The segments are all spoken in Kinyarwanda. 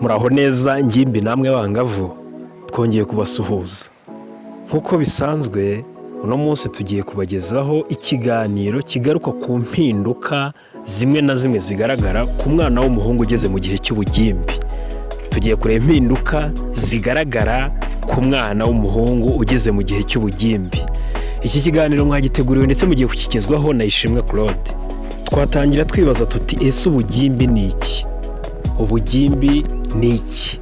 muraho neza ngimbi namwe bangavu twongeye kubasuhuza nk'uko bisanzwe. Uno munsi tugiye kubagezaho ikiganiro kigaruka ku mpinduka zimwe na zimwe zigaragara ku mwana w'umuhungu ugeze mu gihe cy'ubugimbi. Tugiye kureba impinduka zigaragara ku mwana w'umuhungu ugeze mu gihe cy'ubugimbi. Iki kiganiro mwagiteguriwe ndetse mugiye kukigezwaho na Ishimwe Claude. Twatangira twibaza tuti ese ubugimbi ni iki? Ubugimbi ni iki?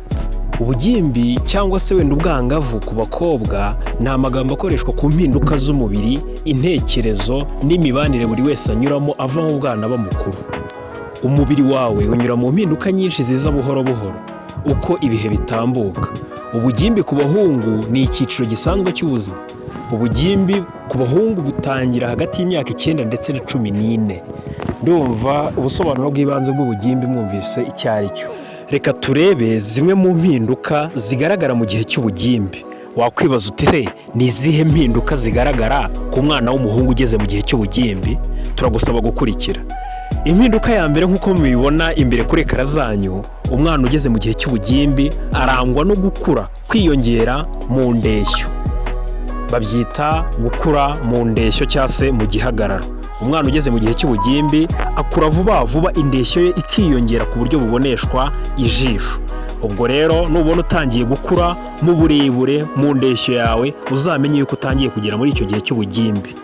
Ubugimbi cyangwa se wenda ubwangavu ku bakobwa ni amagambo akoreshwa ku mpinduka z'umubiri, intekerezo n'imibanire buri wese anyuramo ava mu bwana aba mukuru. Umubiri wawe unyura mu mpinduka nyinshi ziza buhoro buhoro uko ibihe bitambuka. Ubugimbi ku bahungu ni icyiciro gisanzwe cy'ubuzima. Ubugimbi ku bahungu butangira hagati y'imyaka 9 ndetse na 14. Ndumva ubusobanuro bw'ibanze bw'ubugimbi mwumvise icyo ari cyo. Reka turebe zimwe mu mpinduka zigaragara mu gihe cy'ubugimbi. Wakwibaza uti se ni izihe mpinduka zigaragara ku mwana w'umuhungu ugeze mu gihe cy'ubugimbi? Turagusaba gukurikira. Impinduka ya mbere nk'uko mubibona imbere kuri ekara zanyu, umwana ugeze mu gihe cy'ubugimbi arangwa no gukura, kwiyongera mu ndeshyo. Babyita gukura mu ndeshyo cyangwa se mu gihagararo. Umwana ugeze mu gihe cy'ubugimbi akura vuba vuba, indeshyo ye ikiyongera ku buryo buboneshwa ijisho. Ubwo rero nubona utangiye gukura mu burebure mu ndeshyo yawe, uzamenye yuko utangiye kugera muri icyo gihe cy'ubugimbi.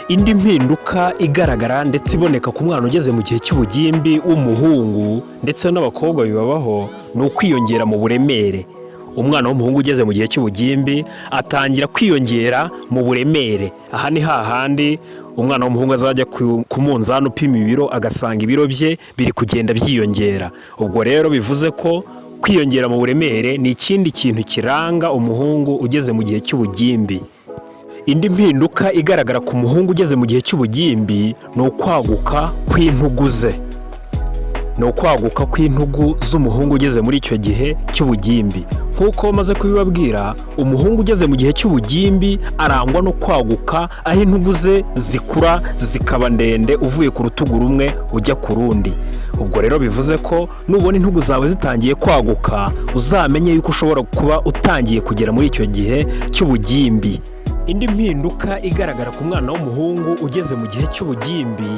Indi mpinduka igaragara ndetse iboneka ku mwana ugeze mu gihe cy'ubugimbi w'umuhungu ndetse n'abakobwa bibabaho ni ukwiyongera mu buremere. Umwana w'umuhungu ugeze mu gihe cy'ubugimbi atangira kwiyongera mu buremere. Aha ni hahandi umwana w'umuhungu azajya ku munzani upima ibiro agasanga ibiro bye biri kugenda byiyongera. Ubwo rero bivuze ko kwiyongera mu buremere ni ikindi kintu kiranga umuhungu ugeze mu gihe cy'ubugimbi. Indi mpinduka igaragara ku muhungu ugeze mu gihe cy'ubugimbi ni ukwaguka kw'intugu ze. Ni ukwaguka kw'intugu z'umuhungu ugeze muri icyo gihe cy'ubugimbi. Nk'uko maze kubibabwira, umuhungu ugeze mu gihe cy'ubugimbi arangwa no kwaguka, aho intugu ze zikura zikaba ndende uvuye ku rutugu rumwe ujya ku rundi. Ubwo rero bivuze ko nubona intugu zawe zitangiye kwaguka, uzamenye yuko ushobora kuba utangiye kugera muri icyo gihe cy'ubugimbi. Indi mpinduka igaragara ku mwana w'umuhungu ugeze mu gihe cy'ubugimbi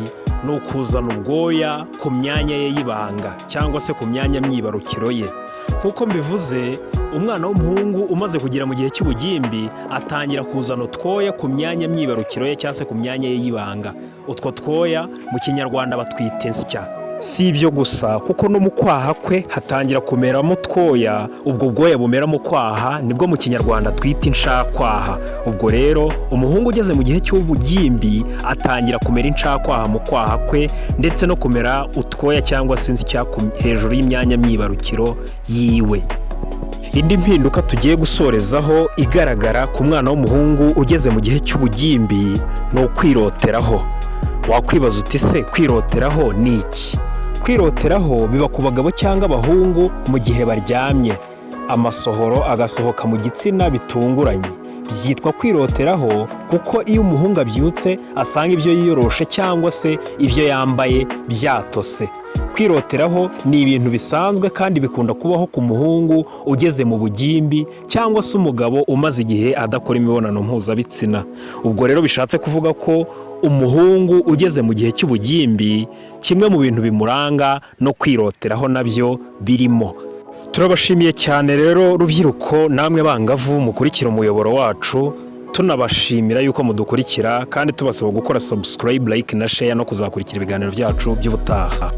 ni ukuzana ubwoya ku myanya ye y'ibanga cyangwa se ku myanya myibarukiro ye. Nk'uko mbivuze, umwana w'umuhungu umaze kugera mu gihe cy'ubugimbi atangira kuzana utwoya ku myanya myibarukiro ye cyangwa se ku myanya ye y'ibanga. Utwo twoya mu kinyarwanda batwita insya. Si ibyo gusa kuko no mu kwaha kwe hatangira kumeramo twoya. Ubwo bwoya bumera mu kwaha nibwo mu kinyarwanda twita inshakwaha. Ubwo rero umuhungu ugeze mu gihe cy'ubugimbi atangira kumera inshakwaha mu kwaha kwe ndetse no kumera utwoya cyangwa se insya hejuru y'imyanya myibarukiro yiwe. Indi mpinduka tugiye gusorezaho igaragara ku mwana w'umuhungu ugeze mu gihe cy'ubugimbi ni ukwiroteraho. Wakwibaza uti se kwiroteraho ni iki? Kwiroteraho biba ku bagabo cyangwa abahungu mu gihe baryamye, amasohoro agasohoka mu gitsina bitunguranye. Byitwa kwiroteraho kuko iyo umuhungu abyutse asanga ibyo yiyoroshe cyangwa se ibyo yambaye byatose. Kwiroteraho ni ibintu bisanzwe kandi bikunda kubaho ku muhungu ugeze mu bugimbi cyangwa se umugabo umaze igihe adakora imibonano mpuzabitsina. Ubwo rero bishatse kuvuga ko umuhungu ugeze mu gihe cy'ubugimbi kimwe mu bintu bimuranga no kwiroteraho nabyo birimo. Turabashimiye cyane rero rubyiruko namwe bangavu mukurikira umuyoboro wacu, tunabashimira yuko mudukurikira kandi tubasaba gukora subscribe, like na share no kuzakurikira ibiganiro byacu by'ubutaha.